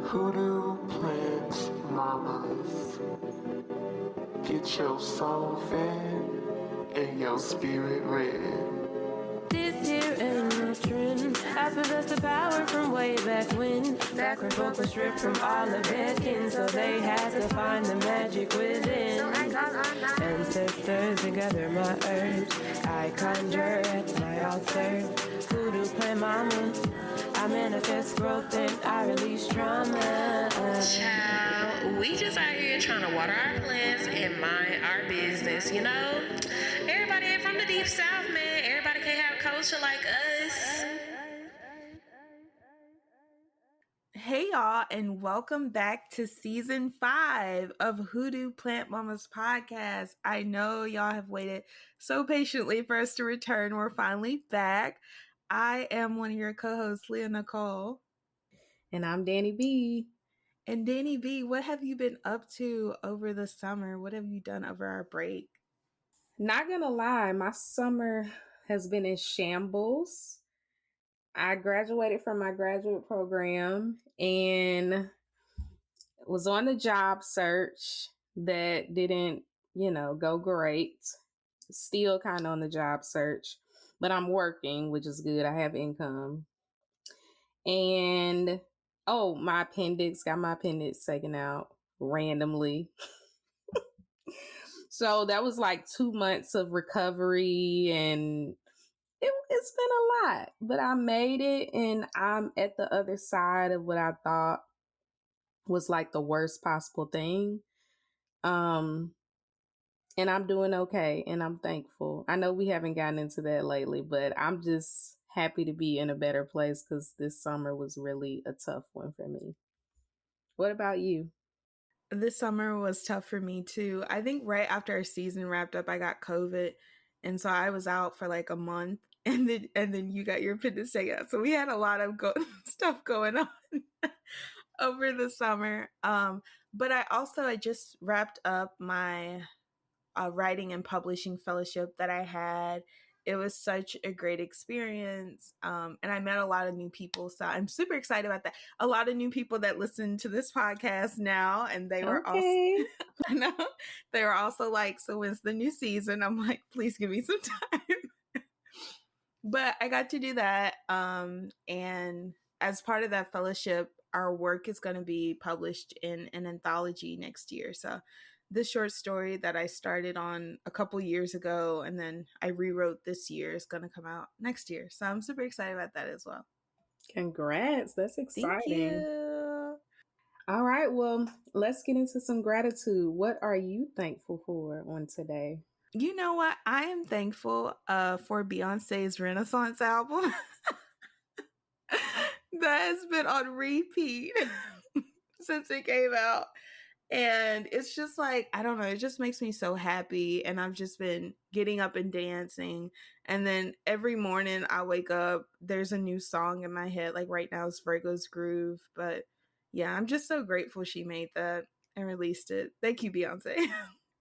Hoodoo plant mamas, get your soul fed and your spirit read. This here ain't no trend. I possess the power from way back when. Back when folk were stripped from all of their kin, so they had to find the magic within. Ancestors to gather my herbs, I conjure at my altar. Voodoo plant mama, I manifest growth and I release trauma. Child, we just out here trying to water our plants and mind our business, you know? Everybody ain't from the deep south, man. Everybody can't have culture like us. Hey y'all, and welcome back to season 5 of Hoodoo Plant Mamas podcast. I know y'all have waited so patiently for us to return. We're finally back. I am one of your co-hosts, Leah Nicole. And I'm Dani B. And Dani B, what have you been up to over the summer? What have you done over our break? Not gonna lie, my summer has been in shambles. I graduated from my graduate program and was on the job search that didn't, go great. Still kind of on the job search, but I'm working, which is good. I have income. And got my appendix taken out randomly. So that was like 2 months of recovery, and it's been a lot, but I made it, and I'm at the other side of what I thought was like the worst possible thing. And I'm doing okay, and I'm thankful. I know we haven't gotten into that lately, but I'm just happy to be in a better place because this summer was really a tough one for me. What about you? This summer was tough for me too. I think right after our season wrapped up, I got COVID, and so I was out for like a month, and then you got your appendix taken out. So we had a lot of stuff going on over the summer. But I just wrapped up my writing and publishing fellowship that I had. It was such a great experience. And I met a lot of new people. So I'm super excited about that. A lot of new people that listen to this podcast now. And they were also, I know, they were also like, so when's the new season? I'm like, please give me some time. But I got to do that. And as part of that fellowship, our work is going to be published in an anthology next year. So this short story that I started on a couple years ago and then I rewrote this year is going to come out next year. So I'm super excited about that as well. Congrats. That's exciting. Thank you. All right. Well, let's get into some gratitude. What are you thankful for on today? You know what? I am thankful for Beyonce's Renaissance album that has been on repeat since it came out. And it's just like, I don't know, it just makes me so happy. And I've just been getting up and dancing. And then every morning I wake up, there's a new song in my head. Like right now it's Virgo's Groove. But yeah, I'm just so grateful she made that and released it. Thank you, Beyonce.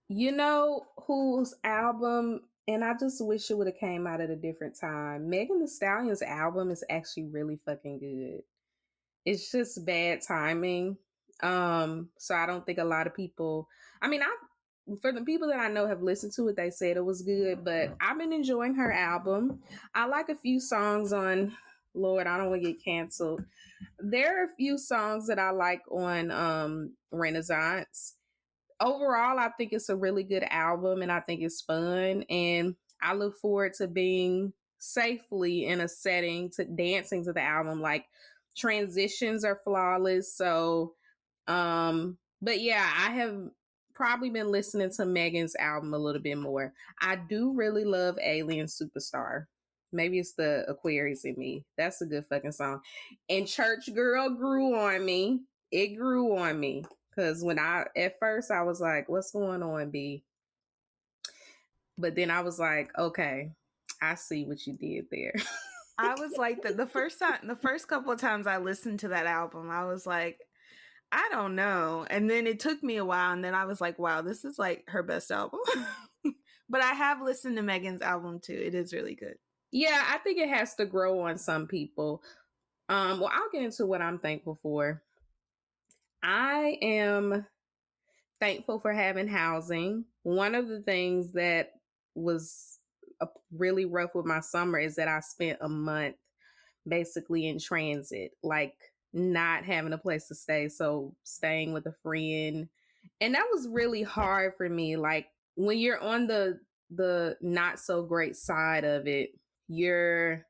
You know whose album, and I just wish it would have came out at a different time. Megan Thee Stallion's album is actually really fucking good. It's just bad timing. So I don't think a lot of people, for the people that I know have listened to it, they said it was good, but I've been enjoying her album. I like a few songs on, Lord, I don't want to get canceled. There are a few songs that I like on Renaissance. Overall, I think it's a really good album and I think it's fun. And I look forward to being safely in a setting to dancing to the album. Like transitions are flawless. So, but yeah, I have probably been listening to Megan's album a little bit more. I do really love Alien Superstar. Maybe it's the Aquarius in me. That's a good fucking song. And Church Girl grew on me. It grew on me. Because at first I was like, what's going on, B? But then I was like, okay, I see what you did there. I was like, the first couple of times I listened to that album, I was like, I don't know. And then it took me a while. And then I was like, wow, this is like her best album. But I have listened to Megan's album too. It is really good. Yeah, I think it has to grow on some people. Well, I'll get into what I'm thankful for. I am thankful for having housing. One of the things that was really rough with my summer is that I spent a month basically in transit, like not having a place to stay. So staying with a friend. And that was really hard for me. Like when you're on the not so great side of it, you're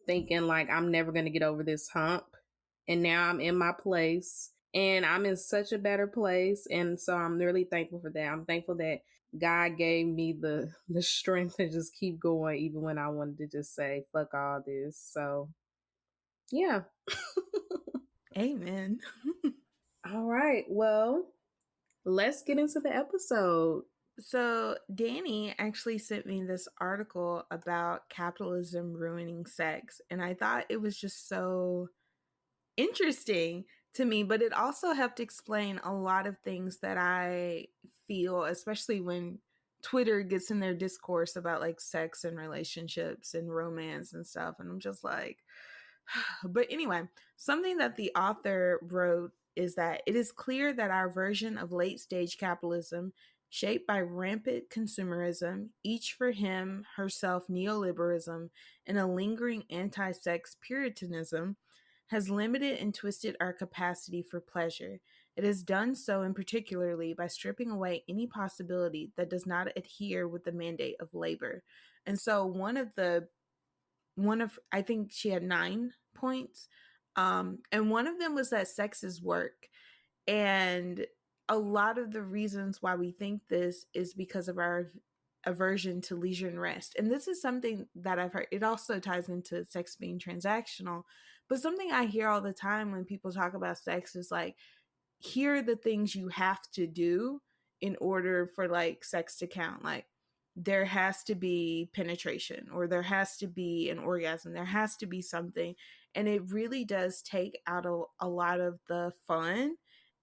thinking like I'm never going to get over this hump. And now I'm in my place and I'm in such a better place. And so I'm really thankful for that. I'm thankful that God gave me the strength to just keep going even when I wanted to just say fuck all this. So yeah. Amen. All right. Well, let's get into the episode. So, Dani actually sent me this article about capitalism ruining sex, and I thought it was just so interesting to me, but it also helped explain a lot of things that I feel, especially when Twitter gets in their discourse about like sex and relationships and romance and stuff. And I'm just like, but anyway, something that the author wrote is that it is clear that our version of late stage capitalism, shaped by rampant consumerism, each for him, herself neoliberalism, and a lingering anti sex puritanism, has limited and twisted our capacity for pleasure. It has done so in particularly by stripping away any possibility that does not adhere with the mandate of labor. And so I think she had 9 points. And one of them was that sex is work. And a lot of the reasons why we think this is because of our aversion to leisure and rest. And this is something that I've heard. It also ties into sex being transactional. But something I hear all the time when people talk about sex is like, here are the things you have to do in order for like sex to count. Like there has to be penetration, or there has to be an orgasm, there has to be something. And it really does take out a lot of the fun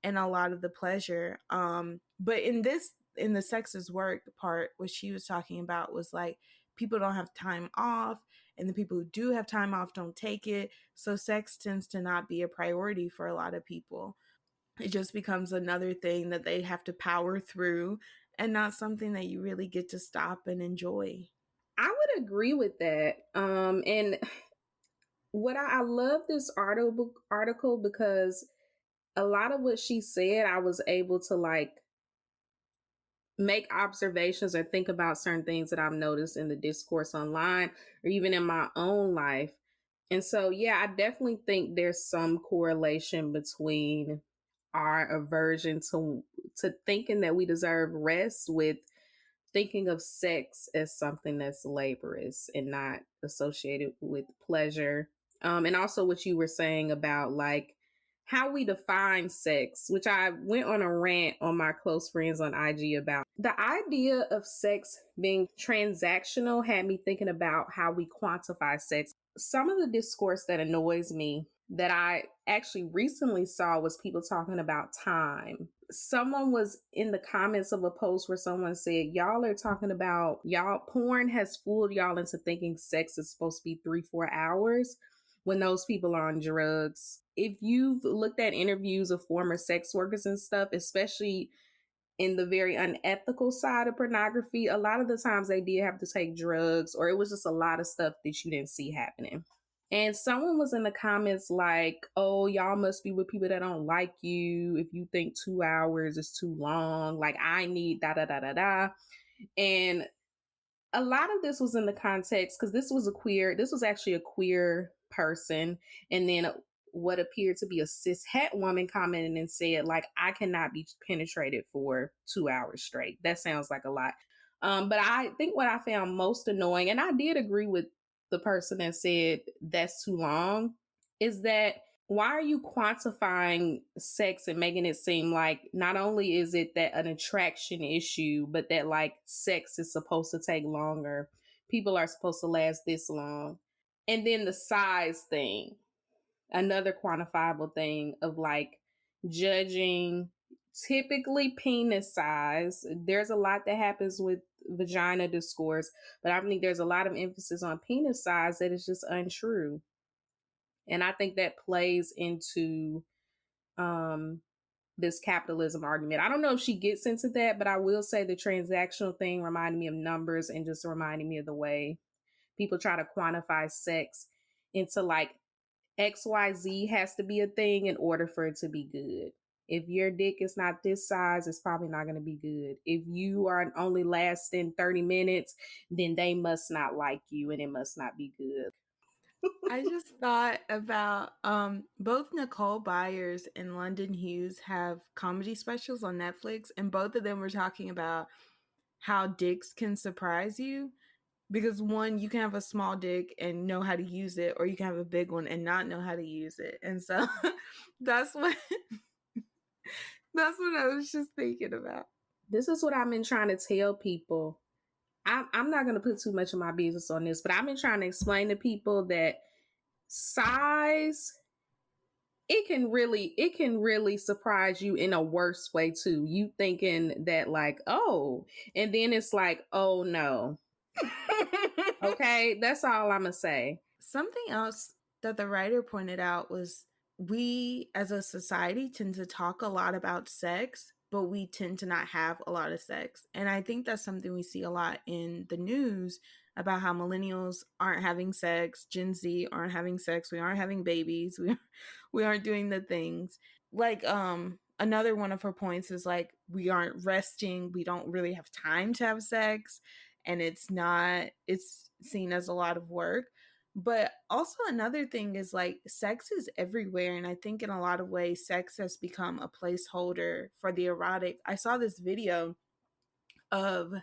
and a lot of the pleasure. But in the sex is work part, what she was talking about was like people don't have time off, and the people who do have time off don't take it, so sex tends to not be a priority for a lot of people. It just becomes another thing that they have to power through, and not something that you really get to stop and enjoy. I would agree with that. And what I love this article because a lot of what she said, I was able to like make observations or think about certain things that I've noticed in the discourse online or even in my own life. And so, yeah, I definitely think there's some correlation between our aversion to thinking that we deserve rest with thinking of sex as something that's laborious and not associated with pleasure. And also what you were saying about like how we define sex, which I went on a rant on my close friends on IG about. The idea of sex being transactional had me thinking about how we quantify sex. Some of the discourse that annoys me that I actually recently saw was people talking about time. Someone was in the comments of a post where someone said, y'all are talking about porn has fooled y'all into thinking sex is supposed to be 3-4 hours when those people are on drugs. If you've looked at interviews of former sex workers and stuff, especially in the very unethical side of pornography, a lot of the times they did have to take drugs, or it was just a lot of stuff that you didn't see happening. And someone was in the comments like, oh, y'all must be with people that don't like you if you think 2 hours is too long. Like, I need da da da da da. And a lot of this was in the context because this was actually a queer person. And then what appeared to be a cis het woman commented and said, like, I cannot be penetrated for 2 hours straight. That sounds like a lot. But I think what I found most annoying, and I did agree with the person that said that's too long, is that why are you quantifying sex and making it seem like not only is it that an attraction issue, but that like sex is supposed to take longer. People are supposed to last this long. And then the size thing, another quantifiable thing of like judging typically penis size. There's a lot that happens with vagina discourse, but I think there's a lot of emphasis on penis size that is just untrue. And I think that plays into this capitalism argument. I don't know if she gets into that, but I will say the transactional thing reminded me of numbers and just reminded me of the way people try to quantify sex into like XYZ has to be a thing in order for it to be good. If your dick is not this size, it's probably not going to be good. If you are only lasting 30 minutes, then they must not like you and it must not be good. I just thought about both Nicole Byers and London Hughes have comedy specials on Netflix, and both of them were talking about how dicks can surprise you. Because one, you can have a small dick and know how to use it, or you can have a big one and not know how to use it. And so that's what that's what I was just thinking about. This is what I've been trying to tell people. I'm not going to put too much of my business on this, but I've been trying to explain to people that size, it can really surprise you in a worse way too. You thinking that like, oh, and then it's like, oh no. Okay, that's all I'm gonna say. Something else that the writer pointed out was we as a society tend to talk a lot about sex, but we tend to not have a lot of sex. And I think that's something we see a lot in the news about how millennials aren't having sex, Gen Z aren't having sex, we aren't having babies, we aren't doing the things. Like another one of her points is like we aren't resting, we don't really have time to have sex, and it's seen as a lot of work. But also another thing is like sex is everywhere, and I think in a lot of ways sex has become a placeholder for the erotic. I saw this video of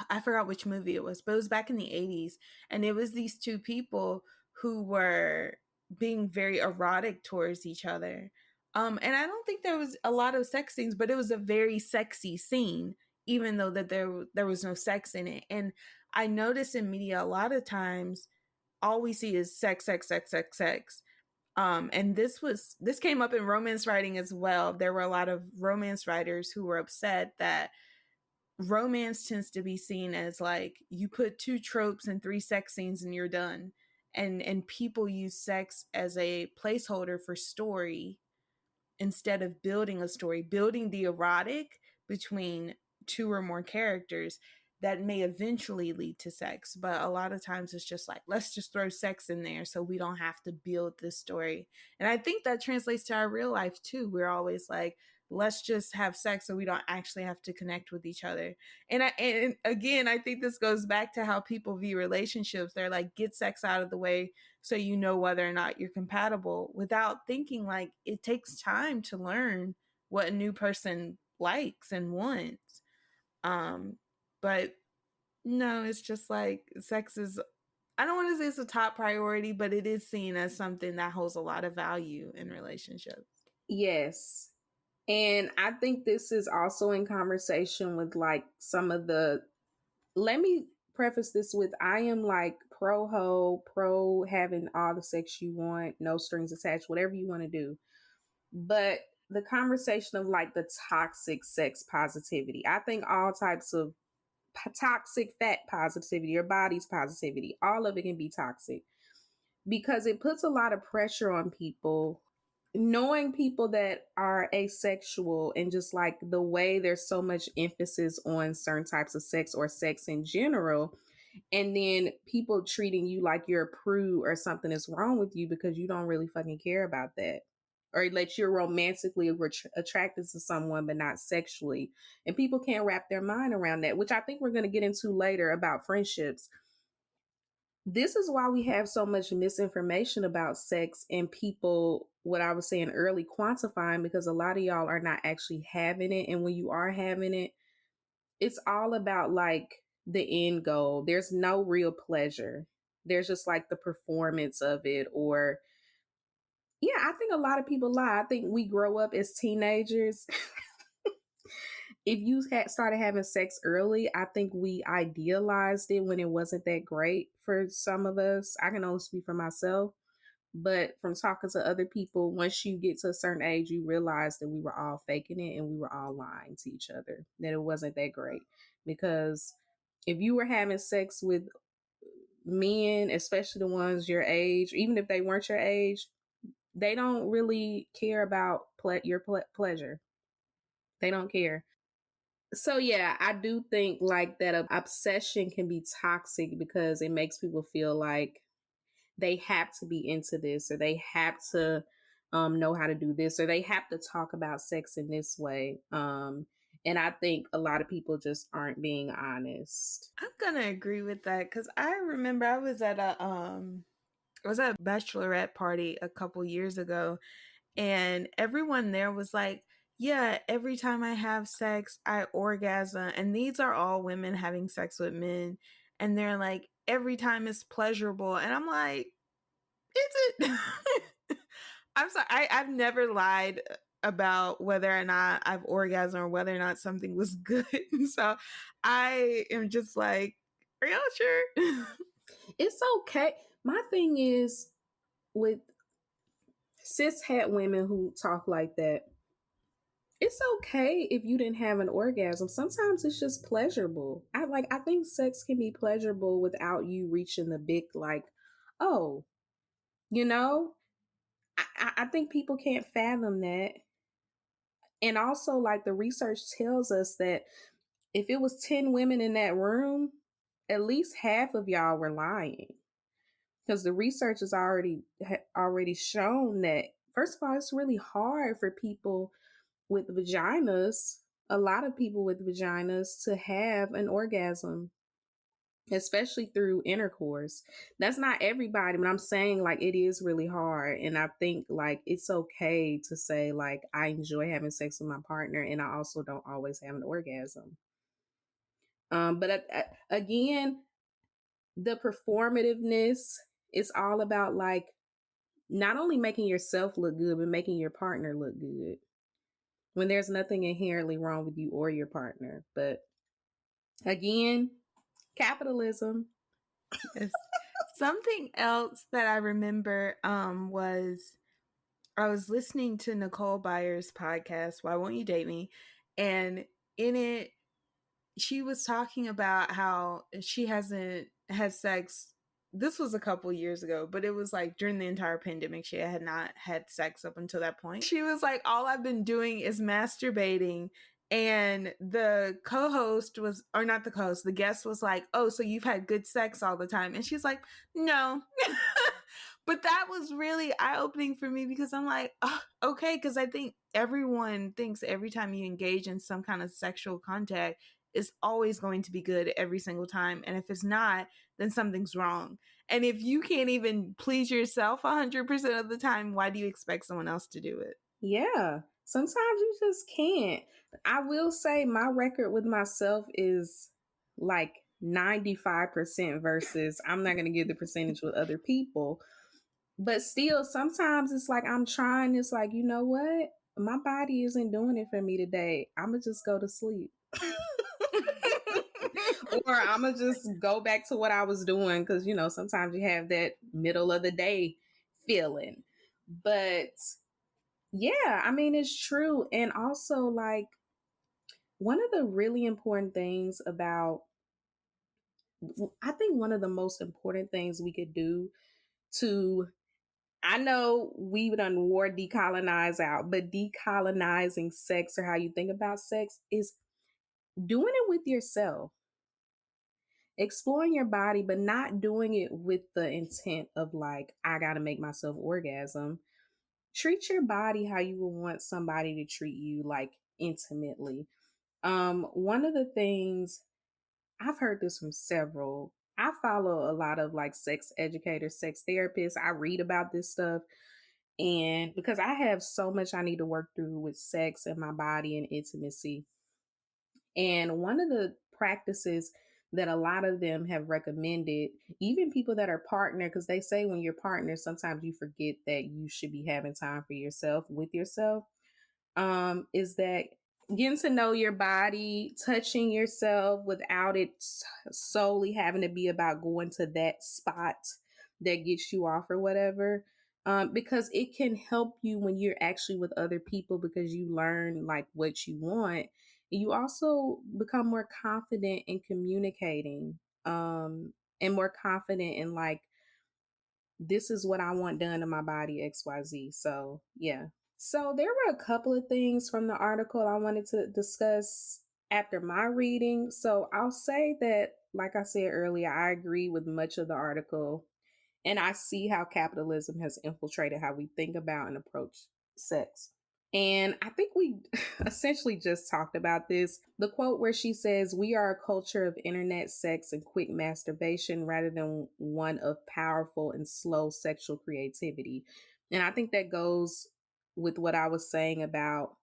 I forgot which movie it was, but it was back in the 80s, and it was these two people who were being very erotic towards each other. And I don't think there was a lot of sex scenes, but it was a very sexy scene, even though that there was no sex in it. And I notice in media a lot of times all we see is sex, sex, sex, sex, sex. And this came up in romance writing as well. There were a lot of romance writers who were upset that romance tends to be seen as like you put 2 tropes and 3 sex scenes and you're done. And people use sex as a placeholder for story instead of building a story, building the erotic between 2 or more characters that may eventually lead to sex. But a lot of times it's just like, let's just throw sex in there so we don't have to build this story. And I think that translates to our real life too. We're always like, let's just have sex so we don't actually have to connect with each other. And again, I think this goes back to how people view relationships. They're like, get sex out of the way so you know whether or not you're compatible, without thinking like it takes time to learn what a new person likes and wants. But no, it's just like sex is, I don't want to say it's a top priority, but it is seen as something that holds a lot of value in relationships. Yes. And I think this is also in conversation with like some of the, let me preface this with, I am like pro ho, pro having all the sex you want, no strings attached, whatever you want to do. But the conversation of like the toxic sex positivity, I think all types of toxic fat positivity or body's positivity, all of it can be toxic because it puts a lot of pressure on people. Knowing people that are asexual and just like the way there's so much emphasis on certain types of sex or sex in general, and then people treating you like you're a prude or something is wrong with you because you don't really fucking care about that, or that you're romantically attracted to someone but not sexually, and people can't wrap their mind around that, which I think we're going to get into later about friendships. This is why we have so much misinformation about sex and people, what I was saying early, quantifying, because a lot of y'all are not actually having it. And when you are having it, it's all about like the end goal. There's no real pleasure. There's just like the performance of it. Or, yeah, I think a lot of people lie. I think we grow up as teenagers. If you started having sex early, I think we idealized it when it wasn't that great for some of us. I can only speak for myself, but from talking to other people, once you get to a certain age, you realize that we were all faking it and we were all lying to each other, that it wasn't that great. Because if you were having sex with men, especially the ones your age, even if they weren't your age, they don't really care about your pleasure. They don't care. So yeah, I do think like that obsession can be toxic because it makes people feel like they have to be into this, or they have to know how to do this, or they have to talk about sex in this way. And I think a lot of people just aren't being honest. I'm gonna agree with that because I remember I was at a bachelorette party a couple years ago, and everyone there was like, yeah, every time I have sex I orgasm, and these are all women having sex with men, and they're like, every time it's pleasurable, and I'm like, is it? I'm sorry, I've never lied about whether or not I've orgasmed or whether or not something was good. So I am just like, are y'all sure? It's okay. My thing is with cis het women who talk like that, it's okay if you didn't have an orgasm. Sometimes it's just pleasurable. I think sex can be pleasurable without you reaching the big like, oh, you know? I think people can't fathom that. And also, like, the research tells us that if it was 10 women in that room, at least half of y'all were lying. Because the research has already shown that, first of all, it's really hard for people with vaginas, a lot of people with vaginas, to have an orgasm, especially through intercourse. That's not everybody, but I'm saying like it is really hard. And I think like it's okay to say like I enjoy having sex with my partner and I also don't always have an orgasm. But again, the performativeness is all about like not only making yourself look good, but making your partner look good when there's nothing inherently wrong with you or your partner. But again, capitalism. Yes. Something else that I remember was I was listening to Nicole Byer's podcast, Why Won't You Date Me? And in it, she was talking about how she hasn't had sex. This was a couple years ago, but it was like during the entire pandemic, she had not had sex up until that point. She was like, all I've been doing is masturbating. And the co-host was, or not the co-host, the guest was like, oh, so you've had good sex all the time. And she's like, no. But that was really eye-opening for me because I'm like, oh, okay, because I think everyone thinks every time you engage in some kind of sexual contact, it's always going to be good every single time. And if it's not, then something's wrong. And if you can't even please yourself 100% of the time, why do you expect someone else to do it? Yeah, sometimes you just can't. I will say my record with myself is like 95% versus I'm not going to give the percentage with other people. But still, sometimes it's like I'm trying, it's like, you know what? My body isn't doing it for me today. I'm going to just go to sleep. Or I'm going to just go back to what I was doing because, you know, sometimes you have that middle of the day feeling. But yeah, I mean, it's true. And also, like, one of the really important things about, I think one of the most important things we could do to, I know we done wore decolonize out, but decolonizing sex or how you think about sex is doing it with yourself, exploring your body, but not doing it with the intent of like, I got to make myself orgasm. Treat your body how you would want somebody to treat you, like intimately. One of the things I've heard this from several, I follow a lot of like sex educators, sex therapists. I read about this stuff. And because I have so much I need to work through with sex and my body and intimacy. And one of the practices that a lot of them have recommended, even people that are partner, because they say when you're partner, sometimes you forget that you should be having time for yourself with yourself, is that getting to know your body, touching yourself without it solely having to be about going to that spot that gets you off or whatever. Because it can help you when you're actually with other people because you learn like what you want. You also become more confident in communicating, and more confident in like, this is what I want done to my body, XYZ. So yeah. So there were a couple of things from the article I wanted to discuss after my reading. So I'll say that, like I said earlier, I agree with much of the article, and I see how capitalism has infiltrated how we think about and approach sex. And I think we essentially just talked about this. The quote where she says, "We are a culture of internet sex and quick masturbation rather than one of powerful and slow sexual creativity." And I think that goes with what I was saying about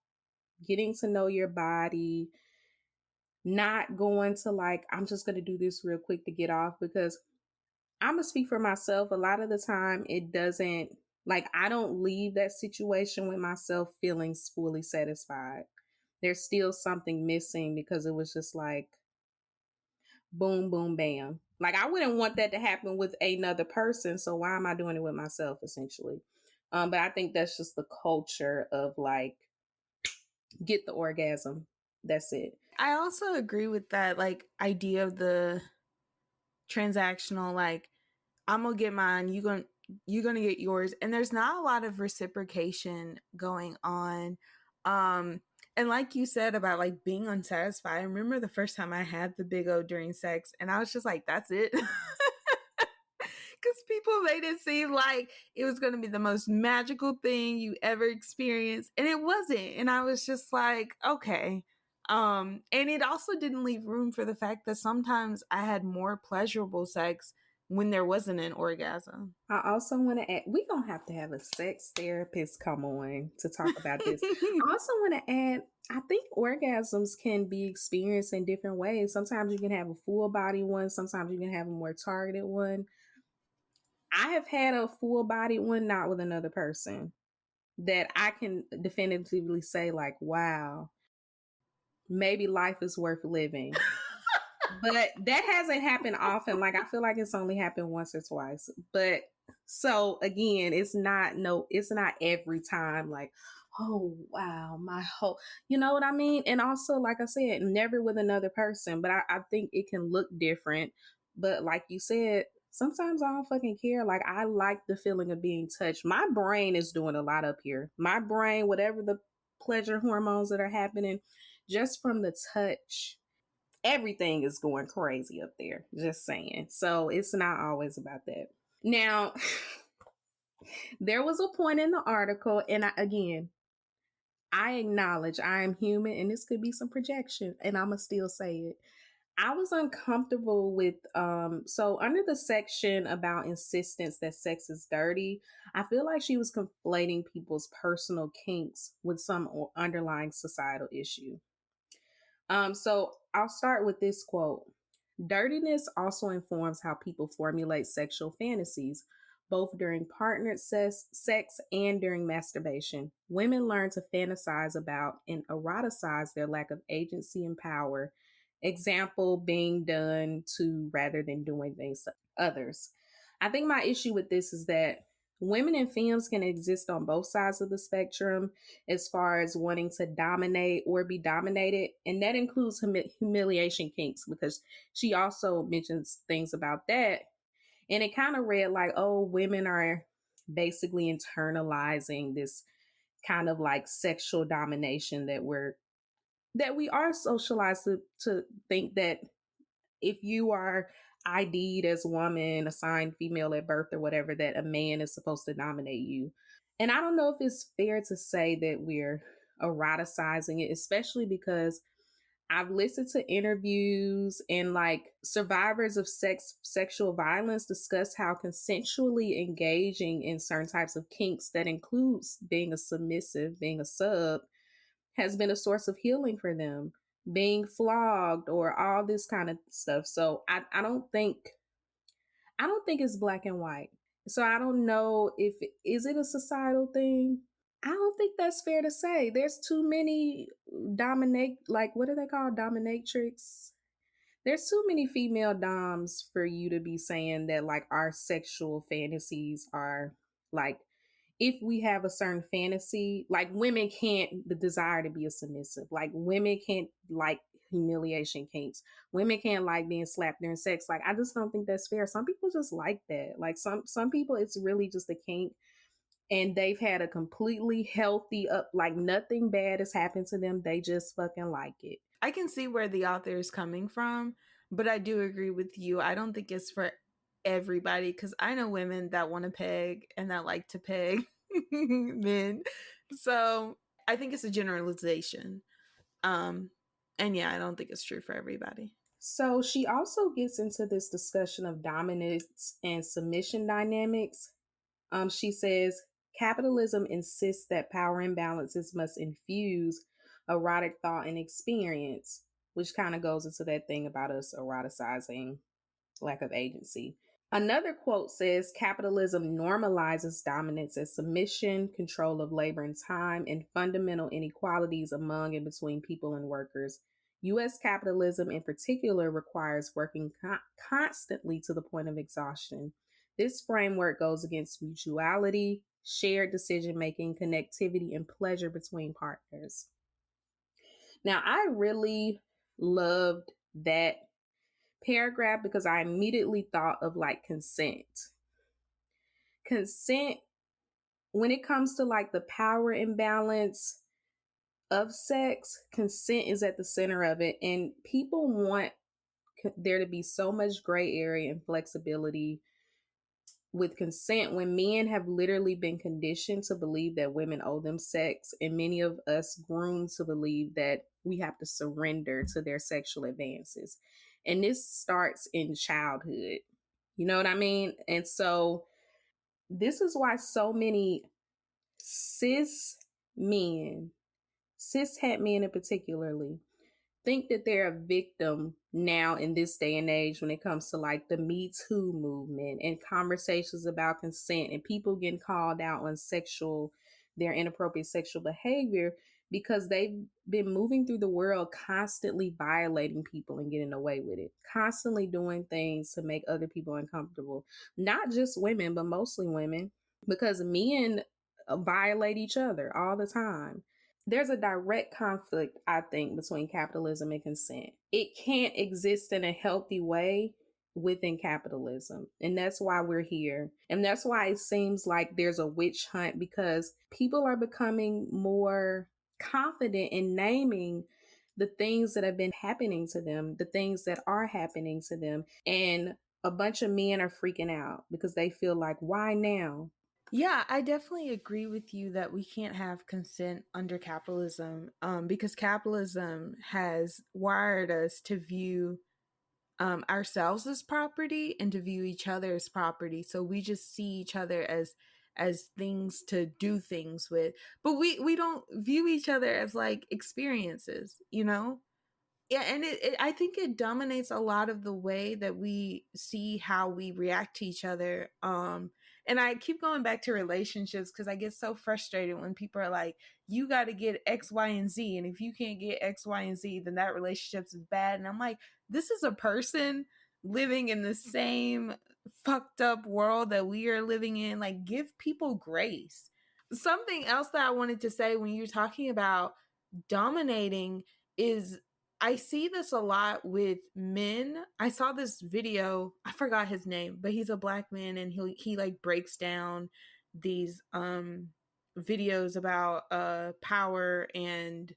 getting to know your body, not going to like, I'm just going to do this real quick to get off, because I'm gonna speak for myself. A lot of the time, it doesn't, like, I don't leave that situation with myself feeling fully satisfied. There's still something missing because it was just like boom, boom, bam. Like, I wouldn't want that to happen with another person. So why am I doing it with myself, essentially? But I think that's just the culture of like, get the orgasm. That's it. I also agree with that, like, idea of the transactional, like, I'm gonna get mine, you're gonna get yours, and there's not a lot of reciprocation going on. And like you said about like being unsatisfied, I remember the first time I had the big O during sex, and I was just like, that's it. Because people made it seem like it was going to be the most magical thing you ever experienced, and it wasn't. And I was just like, okay. And it also didn't leave room for the fact that sometimes I had more pleasurable sex when there wasn't an orgasm. I also want to add, we're going to have a sex therapist come on to talk about this. I also want to add, I think orgasms can be experienced in different ways. Sometimes you can have a full body one, sometimes you can have a more targeted one. I have had a full body one, not with another person, that I can definitively say, like, wow, maybe life is worth living. But that hasn't happened often. Like, I feel like it's only happened once or twice. But so again, it's not every time like, oh wow, my whole, you know what I mean? And also, like I said, never with another person. But I think it can look different. But like you said, sometimes I don't fucking care. Like, I like the feeling of being touched. My brain is doing a lot up here. My brain, whatever the pleasure hormones that are happening, just from the touch, everything is going crazy up there. Just saying. So it's not always about that. Now, there was a point in the article, and I acknowledge I am human, and this could be some projection, and I'm going to still say it. I was uncomfortable with, so under the section about insistence that sex is dirty, I feel like she was conflating people's personal kinks with some underlying societal issue. So I'll start with this quote. "Dirtiness also informs how people formulate sexual fantasies, both during partnered sex and during masturbation. Women learn to fantasize about and eroticize their lack of agency and power, example being done to rather than doing things to others." I think my issue with this is that women and femmes can exist on both sides of the spectrum as far as wanting to dominate or be dominated. And that includes humiliation kinks, because she also mentions things about that. And it kind of read like, oh, women are basically internalizing this kind of like sexual domination that we are socialized to think that if you are ID'd as a woman, assigned female at birth or whatever, that a man is supposed to dominate you. And I don't know if it's fair to say that we're eroticizing it, especially because I've listened to interviews and like survivors of sexual violence discuss how consensually engaging in certain types of kinks that includes being a submissive, being a sub, has been a source of healing for them, being flogged or all this kind of stuff. So I don't think it's black and white. So I don't know if is it a societal thing? I don't think that's fair to say. There's too many like, what are they called? Dominatrix. There's too many female doms for you to be saying that like our sexual fantasies are like, if we have a certain fantasy, like women can't the desire to be a submissive, like women can't like humiliation kinks, women can't like being slapped during sex. Like, I just don't think that's fair. Some people just like that. Like some people, it's really just a kink. and they've had a completely healthy up, like nothing bad has happened to them. They just fucking like it. I can see where the author is coming from, but I do agree with you. I don't think it's for everybody, because I know women that want to peg and that like to peg men. So I think it's a generalization. And yeah, I don't think it's true for everybody. So she also gets into this discussion of dominance and submission dynamics. She says capitalism insists that power imbalances must infuse erotic thought and experience, which kind of goes into that thing about us eroticizing lack of agency. Another quote says capitalism normalizes dominance as submission, control of labor and time, and fundamental inequalities among and between people and workers. U.S. capitalism in particular requires working constantly to the point of exhaustion. This framework goes against mutuality, shared decision making, connectivity, and pleasure between partners. Now, I really loved that paragraph because I immediately thought of like consent. Consent, when it comes to like the power imbalance of sex, consent is at the center of it. And people want there to be so much gray area and flexibility with consent when men have literally been conditioned to believe that women owe them sex, and many of us groomed to believe that we have to surrender to their sexual advances. And this starts in childhood. You know what I mean? And so this is why so many cis men, cishet men in particularly, think that they're a victim now in this day and age when it comes to like the Me Too movement and conversations about consent and people getting called out on their inappropriate sexual behavior, because they've been moving through the world constantly violating people and getting away with it, constantly doing things to make other people uncomfortable. Not just women, but mostly women, because men violate each other all the time. There's a direct conflict, I think, between capitalism and consent. It can't exist in a healthy way within capitalism. And that's why we're here. And that's why it seems like there's a witch hunt, because people are becoming more confident in naming the things that have been happening to them, the things that are happening to them. And a bunch of men are freaking out because they feel like, why now? Yeah, I definitely agree with you that we can't have consent under capitalism, because capitalism has wired us to view ourselves as property and to view each other as property. So we just see each other as things to do things with, but we don't view each other as like experiences, you know? Yeah, and I think it dominates a lot of the way that we see how we react to each other. And I keep going back to relationships because I get so frustrated when people are like, you got to get X, Y, and Z. And if you can't get X, Y, and Z, then that relationship is bad. And I'm like, this is a person living in the same fucked up world that we are living in. Like, give people grace. Something else that I wanted to say when you're talking about dominating is, I see this a lot with men. I saw this video, I forgot his name, but he's a black man, and he like breaks down these videos about power and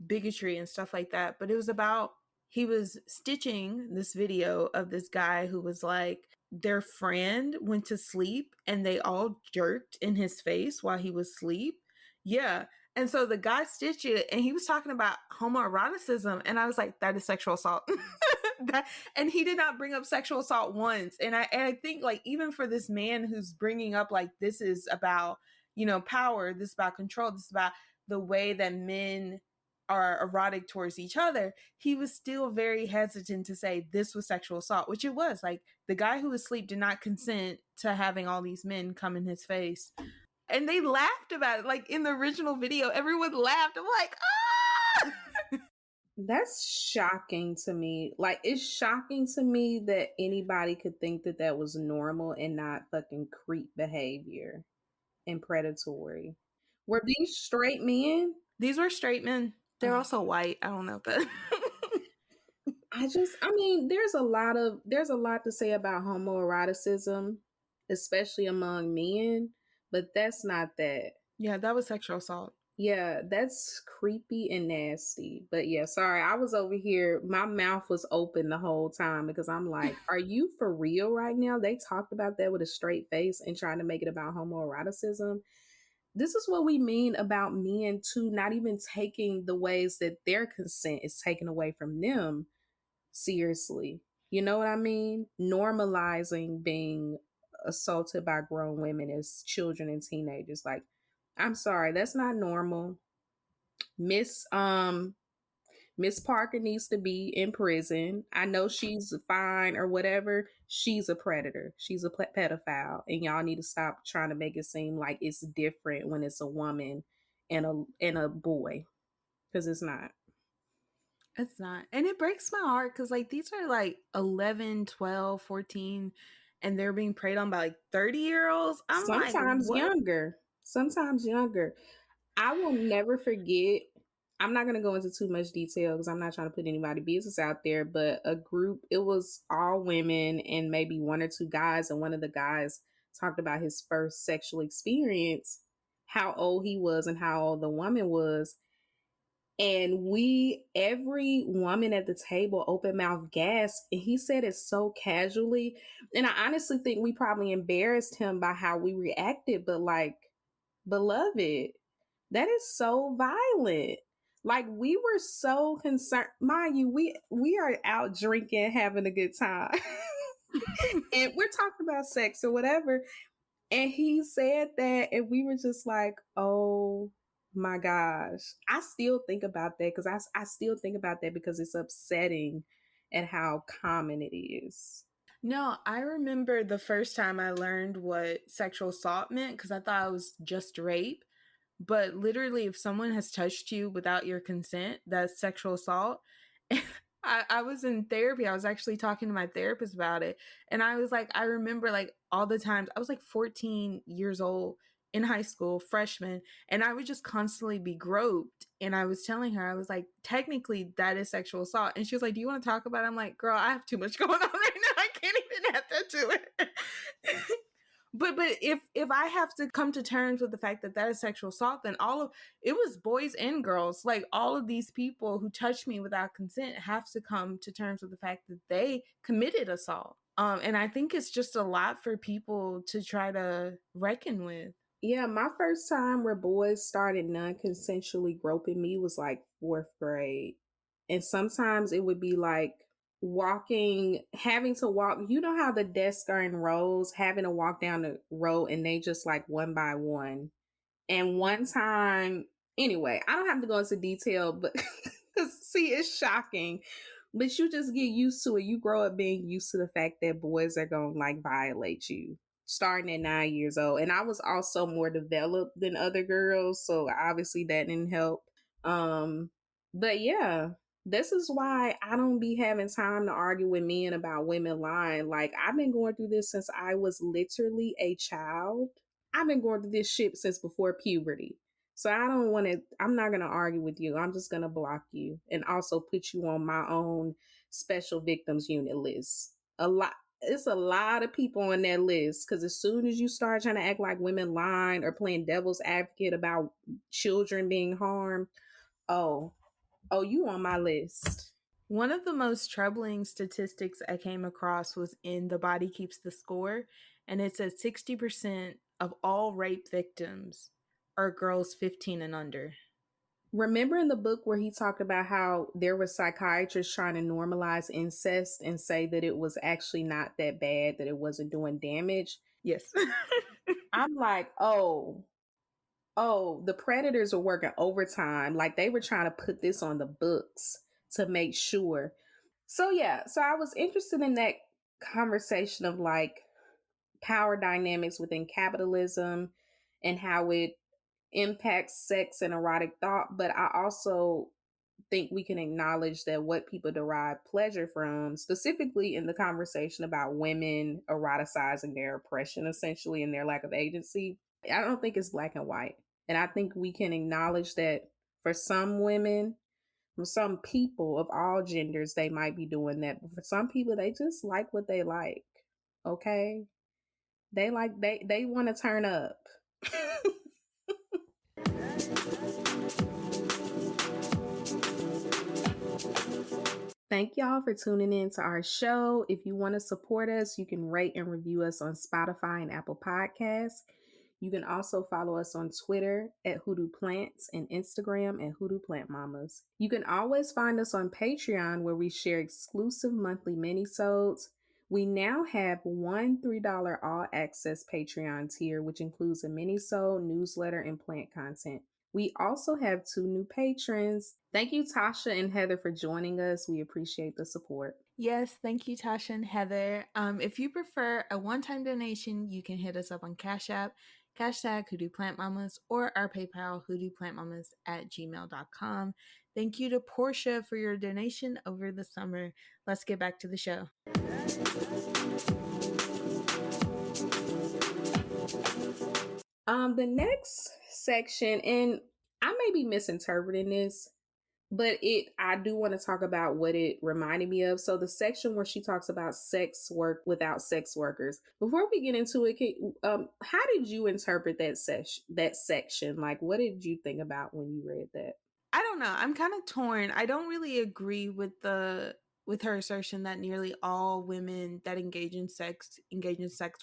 bigotry and stuff like that. But it was about, he was stitching this video of this guy who was like, their friend went to sleep and they all jerked in his face while he was asleep. Yeah. And so the guy stitched it and he was talking about homoeroticism. And I was like, that is sexual assault. And he did not bring up sexual assault once. And I think like, even for this man who's bringing up like, this is about, you know, power, this is about control, this is about the way that men are erotic towards each other, he was still very hesitant to say this was sexual assault, which it was. Like, the guy who was asleep did not consent to having all these men come in his face. And they laughed about it. Like, in the original video, everyone laughed. I'm like, ah! That's shocking to me. Like, it's shocking to me that anybody could think that that was normal and not fucking creep behavior and predatory. Were these straight men? These were straight men. They're also white. I don't know, but I mean, there's a lot to say about homoeroticism, especially among men. but that's not that. Yeah, that was sexual assault. Yeah, that's creepy and nasty. But yeah, sorry, I was over here. My mouth was open the whole time because I'm like, are you for real right now? They talked about that with a straight face and trying to make it about homoeroticism. This is what we mean about men too, not even taking the ways that their consent is taken away from them seriously. You know what I mean? Normalizing being assaulted by grown women as children and teenagers. Like, I'm sorry, that's not normal. Miss Miss Parker needs to be in prison. I know she's fine or whatever. She's a predator. She's a pedophile, and y'all need to stop trying to make it seem like it's different when it's a woman and a boy, because it's not. It's not. And it breaks my heart because, like, these are like 11, 12, 14, and they're being preyed on by like 30-year-olds. I'm like, Sometimes what? younger. Sometimes younger. I will never forget. I'm not going to go into too much detail because I'm not trying to put anybody business out there, but a group, it was all women and maybe one or two guys. And one of the guys talked about his first sexual experience, how old he was and how old the woman was. And every woman at the table, open mouth gasped. And he said it so casually. And I honestly think we probably embarrassed him by how we reacted. But like, beloved, that is so violent. Like, we were so concerned. Mind you, we are out drinking, having a good time. And we're talking about sex or whatever. And he said that, and we were just like, oh my gosh. I still think about that because I still think about that because it's upsetting at how common it is. No, I remember the first time I learned what sexual assault meant because I thought it was just rape. But literally, if someone has touched you without your consent, that's sexual assault. I was in therapy. I was actually talking to my therapist about it. And I was like, I remember like all the times I was like 14 years old in high school, freshman, and I would just constantly be groped. And I was telling her, I was like, technically that is sexual assault. And she was like, do you want to talk about it? I'm like, girl, I have too much going on right now. I can't even add that to it. But if I have to come to terms with the fact that that is sexual assault, then it was boys and girls. Like, all of these people who touched me without consent have to come to terms with the fact that they committed assault. And I think it's just a lot for people to try to reckon with. Yeah, my first time where boys started non-consensually groping me was like fourth grade. And sometimes it would be like having to walk. You know how the desks are in rows, having to walk down the row and they just like one by one. And one time, anyway, I don't have to go into detail, but because see, it's shocking. But you just get used to it. You grow up being used to the fact that boys are going to like violate you starting at 9 years old. And I was also more developed than other girls. So obviously that didn't help. But yeah, this is why I don't be having time to argue with men about women lying. Like, I've been going through this since I was literally a child. I've been going through this shit since before puberty. So I'm not going to argue with you. I'm just going to block you and also put you on my own special victims unit list. It's a lot of people on that list because as soon as you start trying to act like women lying or playing devil's advocate about children being harmed, you on my list. One of the most troubling statistics I came across was in The Body Keeps the Score, and it says 60% of all rape victims are girls 15 and under. Remember in the book where he talked about how there were psychiatrists trying to normalize incest and say that it was actually not that bad, that it wasn't doing damage? Yes. I'm like, the predators were working overtime. Like, they were trying to put this on the books to make sure. So yeah, so I was interested in that conversation of like power dynamics within capitalism and how it impacts sex and erotic thought. But I also think we can acknowledge that what people derive pleasure from, specifically in the conversation about women eroticizing their oppression, essentially, and their lack of agency, I don't think it's black and white. And I think we can acknowledge that for some women, for some people of all genders, they might be doing that. But for some people, they just like what they like. Okay? They want to turn up. Thank y'all for tuning in to our show. If you want to support us, you can rate and review us on Spotify and Apple Podcasts. You can also follow us on Twitter at Hoodoo Plants and Instagram at Hoodoo Plant Mamas. You can always find us on Patreon, where we share exclusive monthly minisodes. We now have one $3 all access Patreon tier, which includes a minisode, newsletter, and plant content. We also have 2 new patrons. Thank you, Tasha and Heather, for joining us. We appreciate the support. Yes, thank you, Tasha and Heather. If you prefer a one-time donation, you can hit us up on Cashapp, # Hoodoo Plant Mamas, or our PayPal, hoodooplantmamas@gmail.com. Thank you to Portia for your donation over the summer. Let's get back to the show. The next section, and I may be misinterpreting this, but I do want to talk about what it reminded me of. So the section where she talks about sex work without sex workers. Before we get into it, how did you interpret that section? Like, what did you think about when you read that? I don't know. I'm kind of torn. I don't really agree with her assertion that nearly all women that engage in sex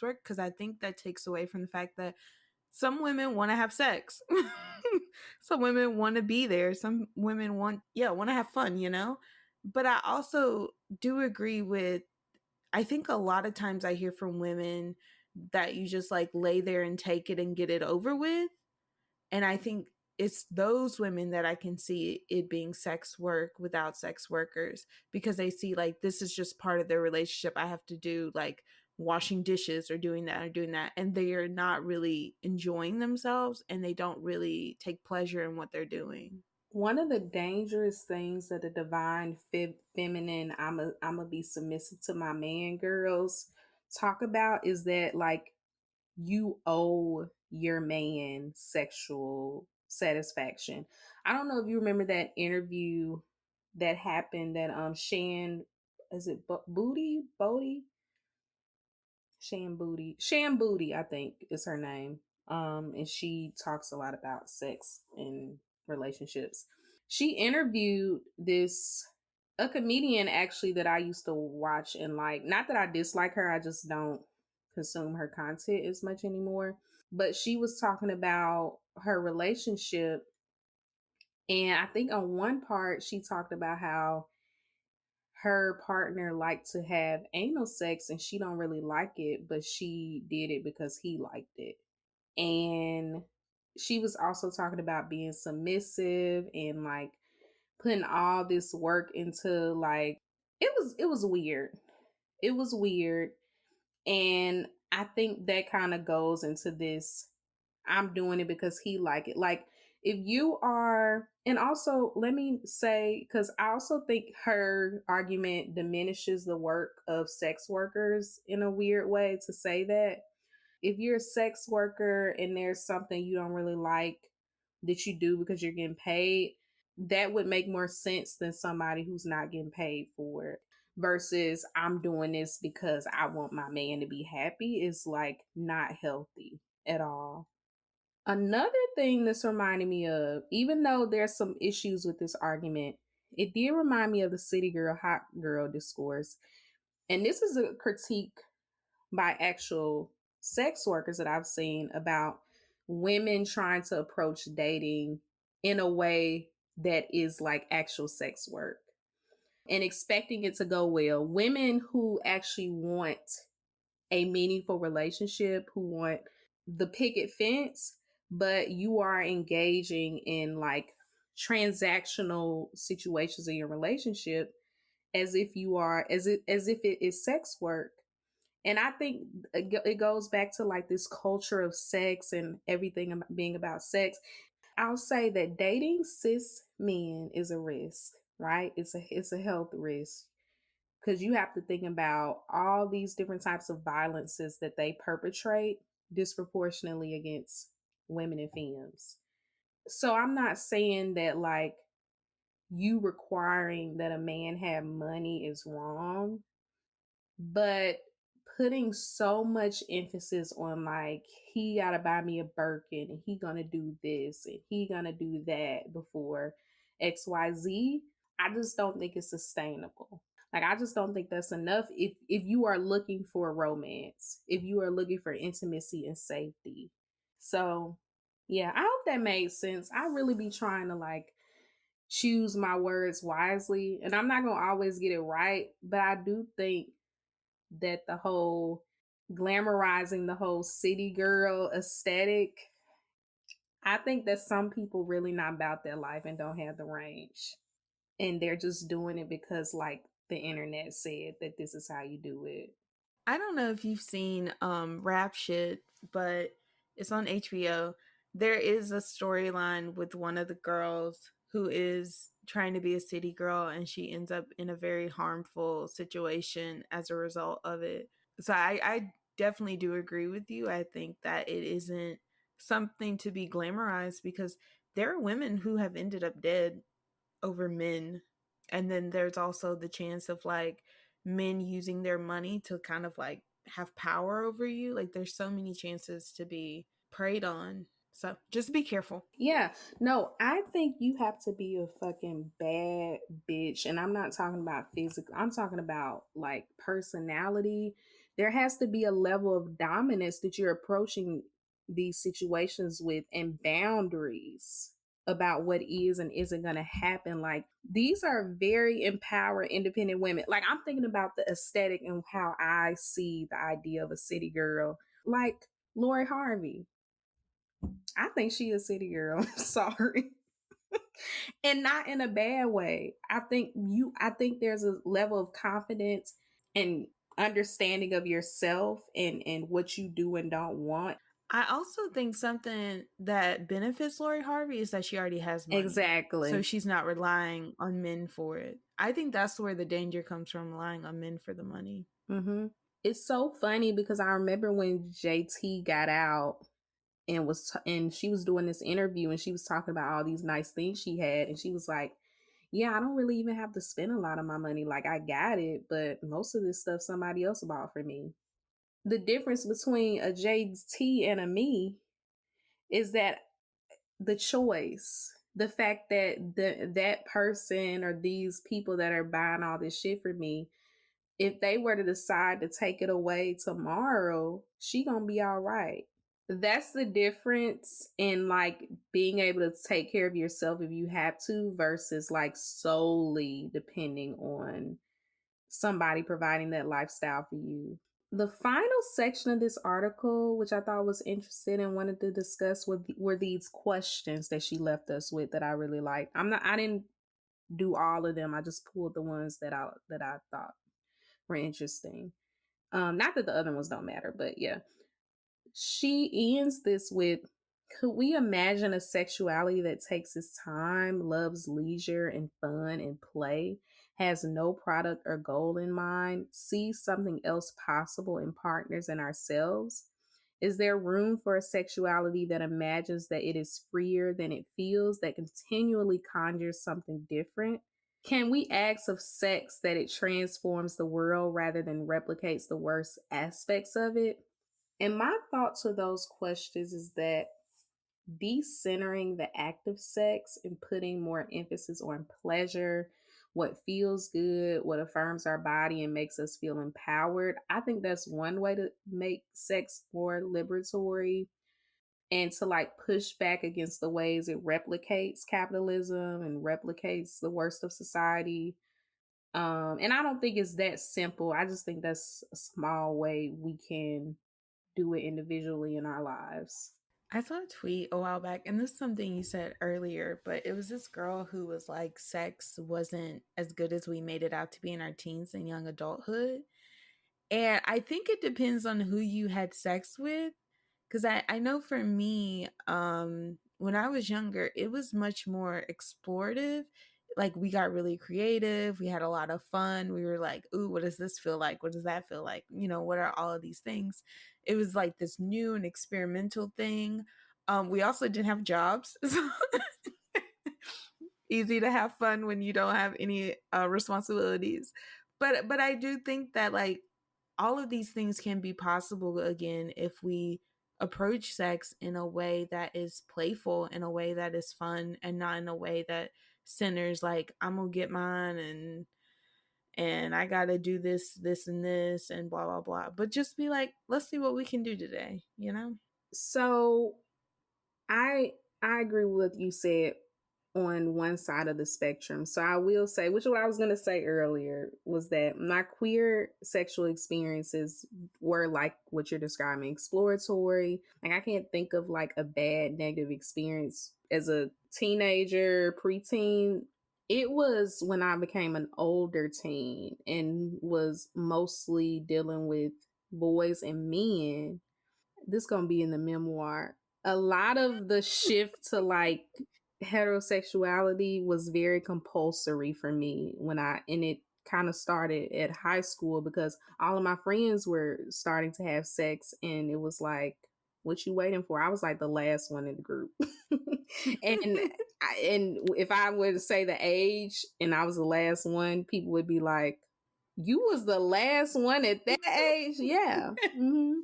work, because I think that takes away from the fact that some women want to have sex. Some women want to be there. Some women want to have fun, But I also do agree with, I think a lot of times I hear from women that you just like lay there and take it and get it over with. And I think it's those women that I can see it being sex work without sex workers, because they see like this is just part of their relationship. I have to do like washing dishes or doing that, and they are not really enjoying themselves, and they don't really take pleasure in what they're doing. One of the dangerous things that the divine feminine, I'm a be submissive to my man girls talk about is that like you owe your man sexual satisfaction. I don't know if you remember that interview that happened that Shan, is it Booty Bodie? Shan Booty, I think is her name. And she talks a lot about sex and relationships. She interviewed a comedian actually that I used to watch and like, not that I dislike her, I just don't consume her content as much anymore. But she was talking about her relationship, and I think on one part she talked about how her partner liked to have anal sex and she don't really like it, but she did it because he liked it. And she was also talking about being submissive and like putting all this work into like it was weird. It was weird. And I think that kind of goes into this, I'm doing it because he like it. Like if you are, and also let me say, because I also think her argument diminishes the work of sex workers in a weird way to say that. If you're a sex worker and there's something you don't really like that you do because you're getting paid, that would make more sense than somebody who's not getting paid for it. Versus I'm doing this because I want my man to be happy is like not healthy at all. Another thing this reminded me of, even though there's some issues with this argument, it did remind me of the city girl, hot girl discourse. And this is a critique by actual sex workers that I've seen about women trying to approach dating in a way that is like actual sex work and expecting it to go well. Women who actually want a meaningful relationship, who want the picket fence, but you are engaging in like transactional situations in your relationship as if it is sex work. And I think it goes back to like this culture of sex and everything being about sex. I'll say that dating cis men is a risk, right? It's a health risk, because you have to think about all these different types of violences that they perpetrate disproportionately against women and femmes. So I'm not saying that like you requiring that a man have money is wrong, but putting so much emphasis on like he gotta buy me a Birkin and he gonna do this and he gonna do that before XYZ. I just don't think it's sustainable. Like I just don't think that's enough if you are looking for romance, if you are looking for intimacy and safety. So yeah, I hope that made sense. I really be trying to like choose my words wisely, and I'm not gonna always get it right, but I do think that the whole glamorizing the whole city girl aesthetic, I think that some people really not about their life and don't have the range. And they're just doing it because like the internet said that this is how you do it. I don't know if you've seen Rap Shit, but it's on HBO. There is a storyline with one of the girls who is trying to be a city girl, and she ends up in a very harmful situation as a result of it. So I definitely do agree with you. I think that it isn't something to be glamorized because there are women who have ended up dead over men. And then there's also the chance of like men using their money to kind of like have power over you. Like there's so many chances to be preyed on. So just be careful. Yeah, no, I think you have to be a fucking bad bitch. And I'm not talking about physical, I'm talking about like personality. There has to be a level of dominance that you're approaching these situations with, and boundaries about what is and isn't going to happen. Like these are very empowered, independent women. Like I'm thinking about the aesthetic and how I see the idea of a city girl, like Lori Harvey. I think she a city girl. Sorry. And not in a bad way. I think there's a level of confidence and understanding of yourself and what you do and don't want. I also think something that benefits Lori Harvey is that she already has money. Exactly. So she's not relying on men for it. I think that's where the danger comes from, relying on men for the money. Mm-hmm. It's so funny because I remember when JT got out and she was doing this interview and she was talking about all these nice things she had, and she was like, yeah, I don't really even have to spend a lot of my money. Like I got it, but most of this stuff somebody else bought for me. The difference between a JT and a me is that the choice, the fact that that person or these people that are buying all this shit for me, if they were to decide to take it away tomorrow, she gonna be all right. That's the difference in like being able to take care of yourself if you have to versus like solely depending on somebody providing that lifestyle for you. The final section of this article, which I thought was interesting and wanted to discuss, were these questions that she left us with that I really liked. I didn't do all of them. I just pulled the ones that I thought were interesting. Not that the other ones don't matter, but yeah. She ends this with, could we imagine a sexuality that takes its time, loves leisure and fun and play, has no product or goal in mind, sees something else possible in partners and ourselves? Is there room for a sexuality that imagines that it is freer than it feels, that continually conjures something different? Can we ask of sex that it transforms the world rather than replicates the worst aspects of it? And my thought to those questions is that decentering the act of sex and putting more emphasis on pleasure, what feels good, what affirms our body and makes us feel empowered, I think that's one way to make sex more liberatory and to like push back against the ways it replicates capitalism and replicates the worst of society. And I don't think it's that simple. I just think that's a small way we can do it individually in our lives. I saw a tweet a while back, and this is something you said earlier, but it was this girl who was like, sex wasn't as good as we made it out to be in our teens and young adulthood. And I think it depends on who you had sex with. Because I know for me, when I was younger, it was much more explorative. Like we got really creative. We had a lot of fun. We were like, ooh, what does this feel like? What does that feel like? You know, what are all of these things? It was like this new and experimental thing. We also didn't have jobs. So easy to have fun when you don't have any responsibilities. But I do think that like all of these things can be possible again if we approach sex in a way that is playful, in a way that is fun, and not in a way that centers like, I'm gonna get mine and I gotta do this, and this, and blah blah blah. But just be like, let's see what we can do today, you know? So I agree with what you said on one side of the spectrum. So I will say, which is what I was gonna say earlier, was that my queer sexual experiences were like what you're describing, exploratory. Like I can't think of like a bad negative experience as a teenager, preteen. It was when I became an older teen and was mostly dealing with boys and men. This gonna be in the memoir. A lot of the shift to like heterosexuality was very compulsory for me and it kind of started at high school because all of my friends were starting to have sex and it was like, what you waiting for? I was like the last one in the group. and and if I were to say the age and I was the last one, people would be like, you was the last one at that age? Yeah. Mm-hmm.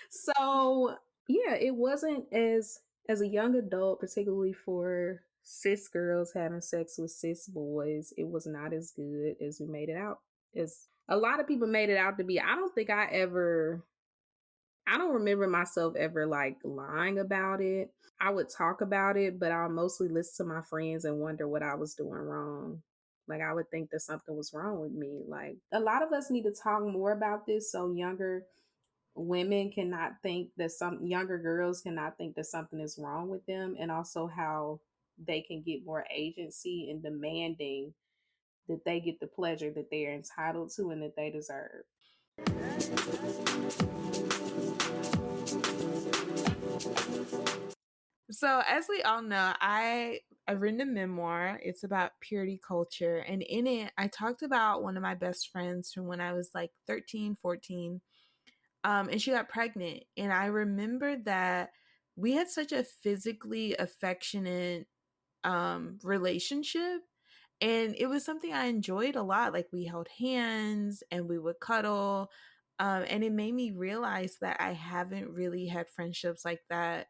So yeah, it wasn't as a young adult, particularly for cis girls having sex with cis boys, it was not as good as we made it out. As a lot of people made it out to be. I don't remember myself ever like lying about it. I would talk about it, but I would mostly listen to my friends and wonder what I was doing wrong. Like I would think that something was wrong with me. Like a lot of us need to talk more about this so younger women cannot think that some younger girls cannot think that something is wrong with them, and also how they can get more agency in demanding that they get the pleasure that they are entitled to and that they deserve. So, as we all know, I've written a memoir. It's about purity culture. And in it, I talked about one of my best friends from when I was like 13, 14. And she got pregnant. And I remember that we had such a physically affectionate relationship. And it was something I enjoyed a lot. Like we held hands and we would cuddle. And it made me realize that I haven't really had friendships like that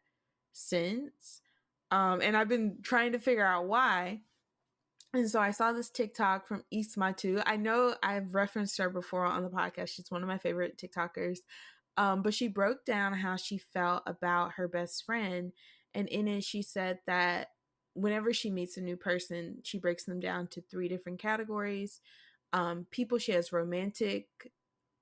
since. And I've been trying to figure out why. And so I saw this TikTok from East Matu. I know I've referenced her before on the podcast. She's one of my favorite TikTokers. But she broke down how she felt about her best friend. And in it, she said that whenever she meets a new person, she breaks them down to 3 different categories. People she has romantic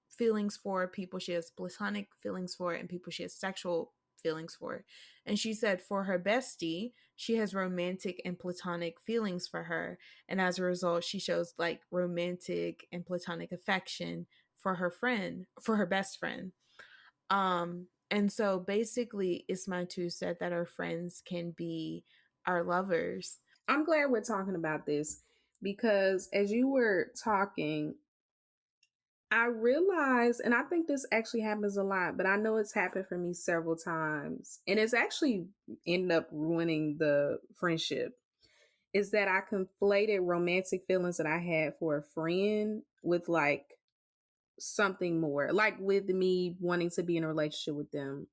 feelings for, people she has platonic feelings for, and people she has sexual feelings for. And she said for her bestie, she has romantic and platonic feelings for her. And as a result, she shows like romantic and platonic affection for her friend, for her best friend. And so basically, Ismaitu said that our friends can be our lovers. I'm glad we're talking about this because as you were talking, I realized, and I think this actually happens a lot, but I know it's happened for me several times, and it's actually ended up ruining the friendship, is that I conflated romantic feelings that I had for a friend with like something more, like with me wanting to be in a relationship with them.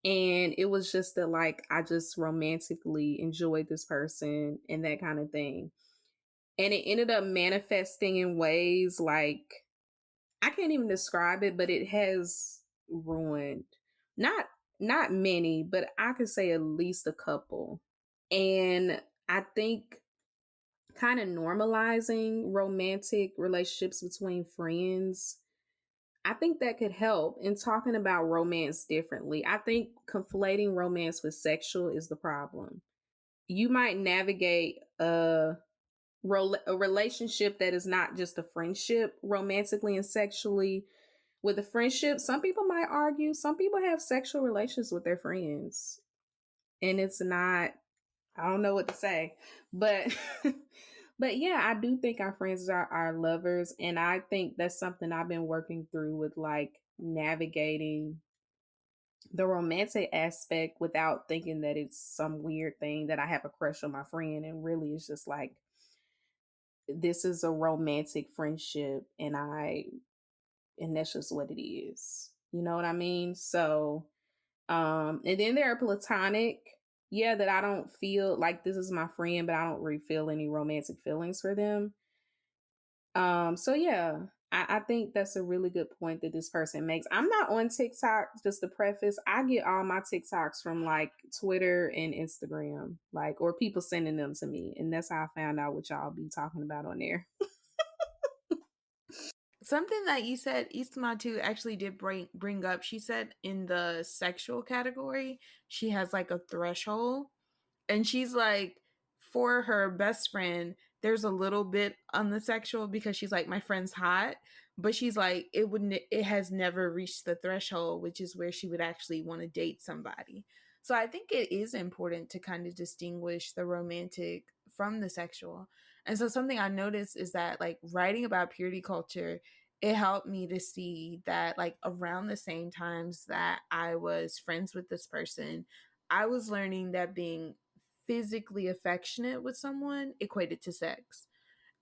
And it was just that like I just romantically enjoyed this person and that kind of thing. And it ended up manifesting in ways like I can't even describe it, but it has ruined not many, but I could say at least a couple. And I think kind of normalizing romantic relationships between friends, I think that could help in talking about romance differently. I think conflating romance with sexual is the problem. You might navigate a relationship that is not just a friendship romantically and sexually. With a friendship, some people might argue some people have sexual relations with their friends, and it's not, I don't know what to say, but but yeah, I do think our friends are our lovers, and I think that's something I've been working through with like navigating the romantic aspect without thinking that it's some weird thing that I have a crush on my friend, and really it's just like this is a romantic friendship and I and that's just what it is. You know what I mean? So, and then there are platonic, yeah, that I don't feel like this is my friend, but I don't really feel any romantic feelings for them. So yeah, I think that's a really good point that this person makes. I'm not on TikTok, just to preface. I get all my TikToks from like Twitter and Instagram, like, or people sending them to me. And that's how I found out what y'all be talking about on there. Something that you said Isma too actually did bring up. She said in the sexual category, she has like a threshold, and she's like, for her best friend, there's a little bit on the sexual because she's like, my friend's hot, but she's like, it has never reached the threshold, which is where she would actually want to date somebody. So I think it is important to kind of distinguish the romantic from the sexual. And so something I noticed is that like writing about purity culture, it helped me to see that like around the same times that I was friends with this person, I was learning that being physically affectionate with someone equated to sex.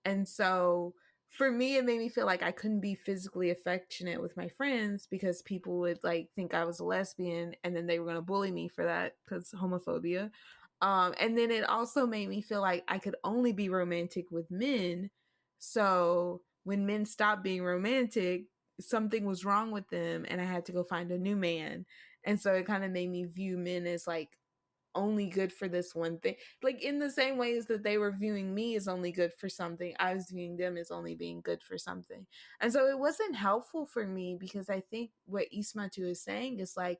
And so for me, it made me feel like I couldn't be physically affectionate with my friends because people would like think I was a lesbian, and then they were going to bully me for that because homophobia. And then it also made me feel like I could only be romantic with men. So when men stopped being romantic, something was wrong with them, and I had to go find a new man. And so it kind of made me view men as like only good for this one thing. Like in the same ways that they were viewing me as only good for something, I was viewing them as only being good for something. And so it wasn't helpful for me because I think what Ismatu is saying is like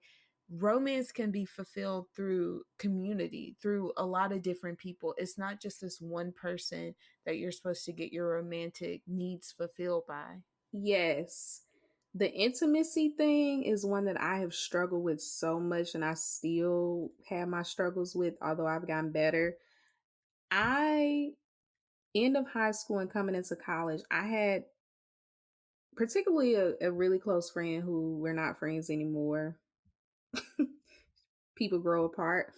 romance can be fulfilled through community, through a lot of different people. It's not just this one person that you're supposed to get your romantic needs fulfilled by. Yes. The intimacy thing is one that I have struggled with so much, and I still have my struggles with, although I've gotten better. I, end of high school and coming into college, I had particularly a really close friend who we're not friends anymore. People grow apart.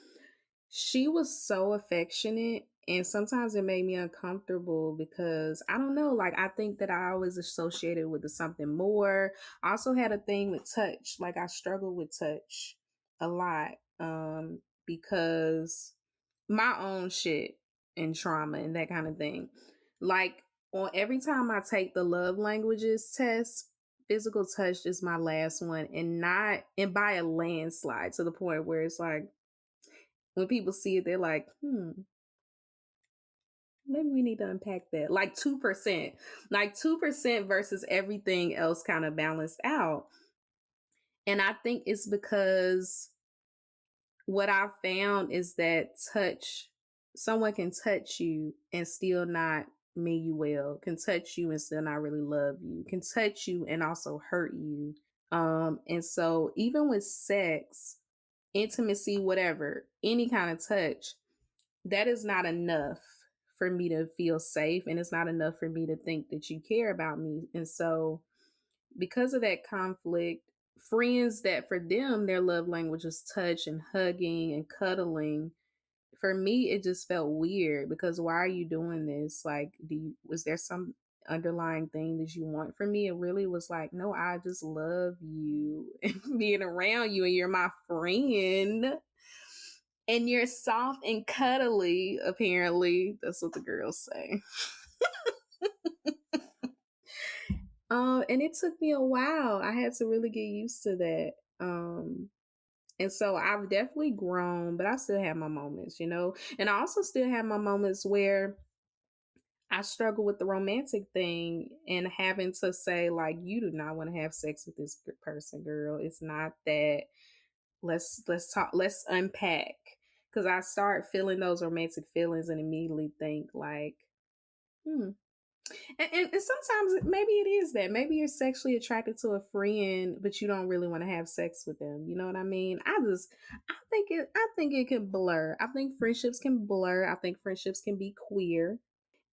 She was so affectionate, and sometimes it made me uncomfortable because I don't know, like I think that I always associated with the something more. I also had a thing with touch. Like I struggled with touch a lot because my own shit and trauma and that kind of thing. Like on every time I take the love languages test, physical touch is my last one, and by a landslide, to the point where it's like when people see it, they're like, maybe we need to unpack that. Like 2%. Like 2% versus everything else kind of balanced out. And I think it's because what I found is that someone can touch you and still not mean you well, can touch you and still not really love you, can touch you and also hurt you. And so even with sex, intimacy, whatever, any kind of touch, that is not enough for me to feel safe, and it's not enough for me to think that you care about me. And so because of that conflict, friends that for them their love language is touch and hugging and cuddling, for me it just felt weird because why are you doing this? Like, was there some underlying thing that you want from me? It really was like, no, I just love you and being around you, and you're my friend and you're soft and cuddly. Apparently that's what the girls say. And it took me a while. I had to really get used to that. And so I've definitely grown, but I still have my moments, you know? And I also still have my moments where I struggle with the romantic thing and having to say, like, you do not want to have sex with this person, girl. It's not that. Let's talk, let's unpack. Because I start feeling those romantic feelings and immediately think like, and sometimes maybe it is that. Maybe you're sexually attracted to a friend, but you don't really want to have sex with them. You know what I mean? I think it can blur. I think friendships can blur. I think friendships can be queer.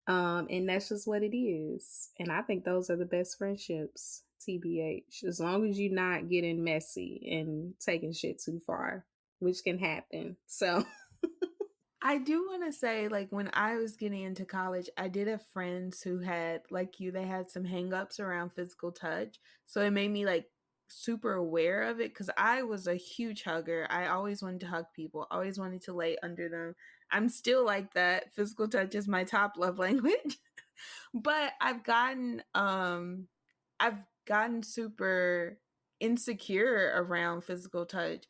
And that's just what it is. And I think those are the best friendships, TBH. As long as you're not getting messy and taking shit too far, which can happen. So I do want to say, like, when I was getting into college, I did have friends who had, like you, they had some hangups around physical touch. So it made me like super aware of it because I was a huge hugger. I always wanted to hug people, always wanted to lay under them. I'm still like that. Physical touch is my top love language. But I've gotten super insecure around physical touch,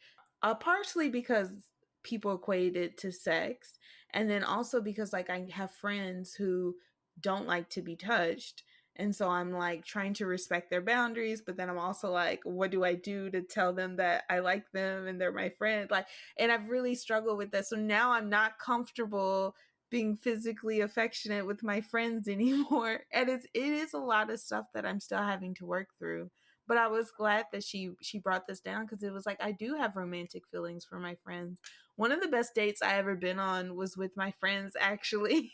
partially because people equate it to sex, and then also because like I have friends who don't like to be touched, and so I'm like trying to respect their boundaries, but then I'm also like, what do I do to tell them that I like them and they're my friend? Like, and I've really struggled with that. So now I'm not comfortable being physically affectionate with my friends anymore. And it is a lot of stuff that I'm still having to work through. But I was glad that she brought this down because it was like I do have romantic feelings for my friends. One of the best dates I ever been on was with my friends actually.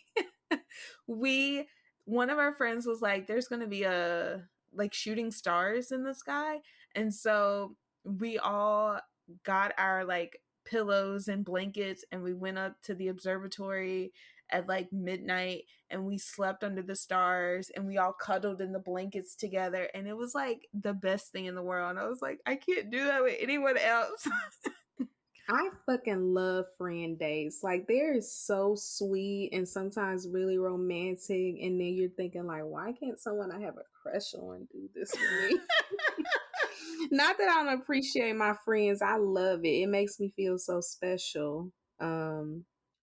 we One of our friends was like, there's gonna be a like shooting stars in the sky. And so we all got our like pillows and blankets and we went up to the observatory at like midnight and we slept under the stars and we all cuddled in the blankets together, and it was like the best thing in the world. And I was like, I can't do that with anyone else. I fucking love friend dates. Like, they're so sweet and sometimes really romantic. And then you're thinking, like, why can't someone I have a crush on do this for me? Not that I don't appreciate my friends. I love it. It makes me feel so special.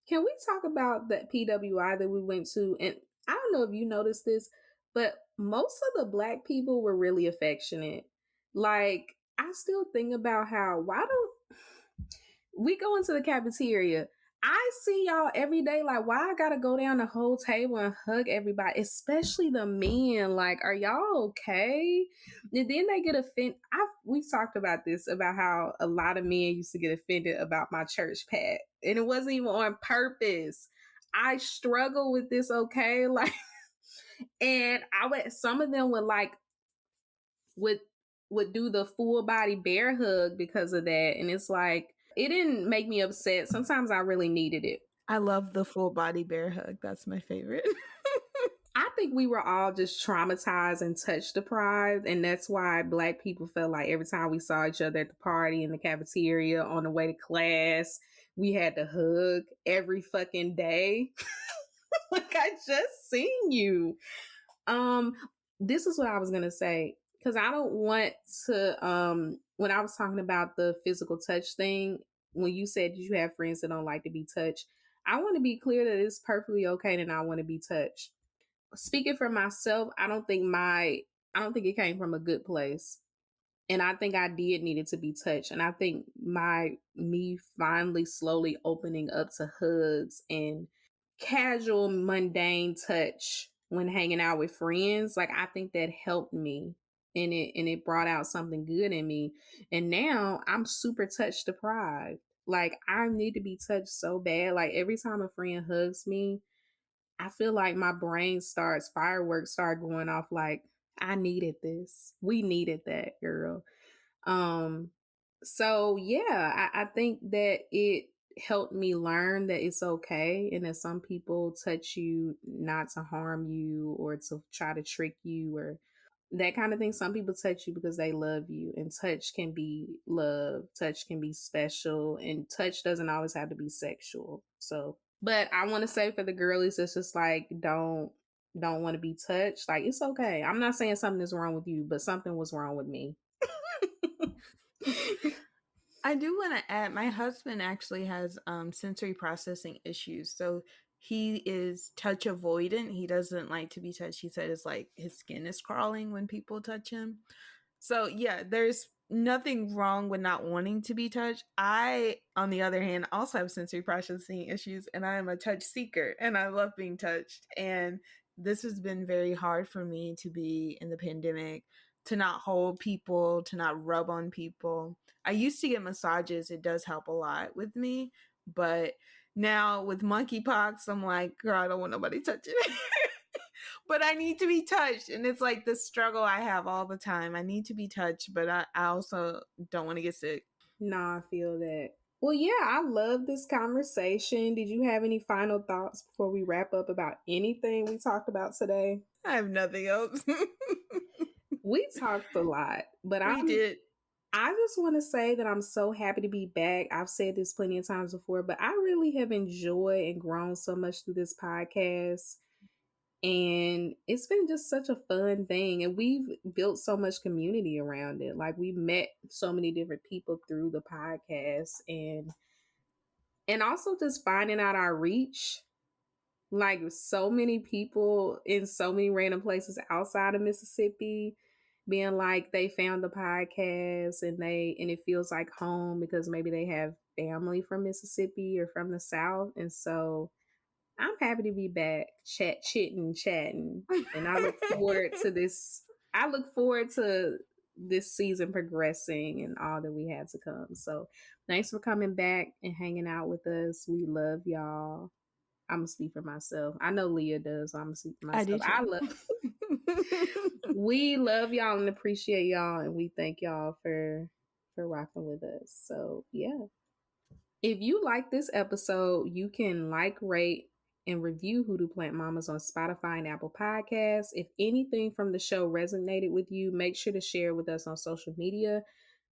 Can we talk about that PWI that we went to? And I don't know if you noticed this, but most of the Black people were really affectionate. Like, I still think about how, why don't we go into the cafeteria? I see y'all every day. Like, why I gotta go down the whole table and hug everybody, especially the men? Like, are y'all okay? And then they get offended. We've talked about this, about how a lot of men used to get offended about my church pat, and it wasn't even on purpose. I struggle with this, okay? Like, and some of them would like would would do the full body bear hug because of that, and it's like, it didn't make me upset. Sometimes I really needed it. I love the full body bear hug. That's my favorite. I think we were all just traumatized and touch deprived, and that's why Black people felt like every time we saw each other at the party, in the cafeteria, on the way to class, we had to hug every fucking day. Like, I just seen you. This is what I was gonna say, because I don't want to. When I was talking about the physical touch thing, when you said you have friends that don't like to be touched, I want to be clear that it's perfectly okay to not want to be touched. Speaking for myself, I don't think it came from a good place. And I think I did need it to be touched. And I think me finally slowly opening up to hugs and casual mundane touch when hanging out with friends, like, I think that helped me, and it brought out something good in me. And now I'm super touch deprived. Like, I need to be touched so bad. Like, every time a friend hugs me, I feel like my brain fireworks start going off. Like, I needed this. We needed that, girl. So yeah, I think that it helped me learn that it's okay, and that some people touch you not to harm you or to try to trick you or that kind of thing. Some people touch you because they love you, and touch can be love, touch can be special, and touch doesn't always have to be sexual. So, but I want to say, for the girlies, it's just like, don't want to be touched, like, it's okay. I'm not saying something is wrong with you, but something was wrong with me. I do want to add, my husband actually has sensory processing issues. So he is touch avoidant. He doesn't like to be touched. He said it's like his skin is crawling when people touch him. So yeah, there's nothing wrong with not wanting to be touched. I, on the other hand, also have sensory processing issues, and I am a touch seeker, and I love being touched. And this has been very hard for me to be in the pandemic, to not hold people, to not rub on people. I used to get massages. It does help a lot with me. But now with monkeypox, I'm like, girl, I don't want nobody touching me. But I need to be touched. And it's like the struggle I have all the time. I need to be touched, but I also don't want to get sick. Nah, I feel that. Well, yeah, I love this conversation. Did you have any final thoughts before we wrap up about anything we talked about today? I have nothing else. We talked a lot, but We did. I just want to say that I'm so happy to be back. I've said this plenty of times before, but I really have enjoyed and grown so much through this podcast. And it's been just such a fun thing. And we've built so much community around it. Like we met so many different people through the podcast and also just finding out our reach. Like so many people in so many random places outside of Mississippi being like they found the podcast and it feels like home because maybe they have family from Mississippi or from the South. And so I'm happy to be back chatting. And I look forward to this. I look forward to this season progressing and all that we have to come. So thanks for coming back and hanging out with us. We love y'all. I'm gonna speak for myself. I know Leah does, so I'm gonna speak for myself. I love. We love y'all and appreciate y'all, and we thank y'all for rocking with us. So yeah, if you like this episode, you can like, rate, and review Hoodoo Plant Mamas on Spotify and Apple Podcasts. If anything from the show resonated with you, make sure to share with us on social media.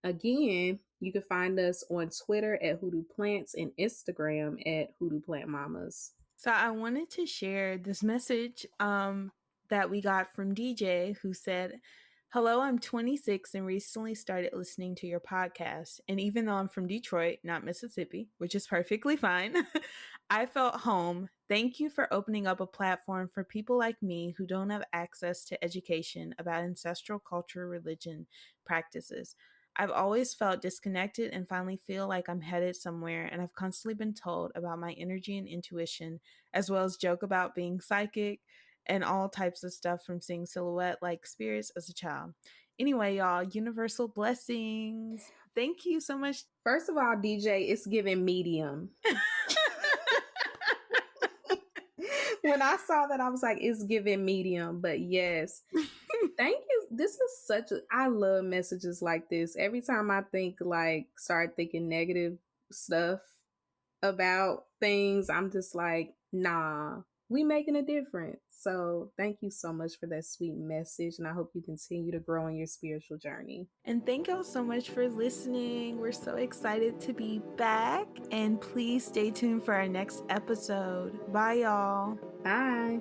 Again, you can find us on Twitter at Hoodoo Plants and Instagram at Hoodoo Plant Mamas. So I wanted to share this message that we got from DJ who said, "Hello, I'm 26 and recently started listening to your podcast. And even though I'm from Detroit, not Mississippi, which is perfectly fine, I felt home. Thank you for opening up a platform for people like me who don't have access to education about ancestral culture, religion, practices. I've always felt disconnected and finally feel like I'm headed somewhere, and I've constantly been told about my energy and intuition, as well as joke about being psychic and all types of stuff from seeing silhouette like spirits as a child. Anyway, y'all, universal blessings. Thank you so much." First of all, DJ, it's giving medium. When I saw that, I was like, it's giving medium. But yes, thank you. This is I love messages like this. Every time I start thinking negative stuff about things, I'm just like, nah, we making a difference. So thank you so much for that sweet message. And I hope you continue to grow in your spiritual journey. And thank y'all so much for listening. We're so excited to be back. And please stay tuned for our next episode. Bye, y'all. Bye.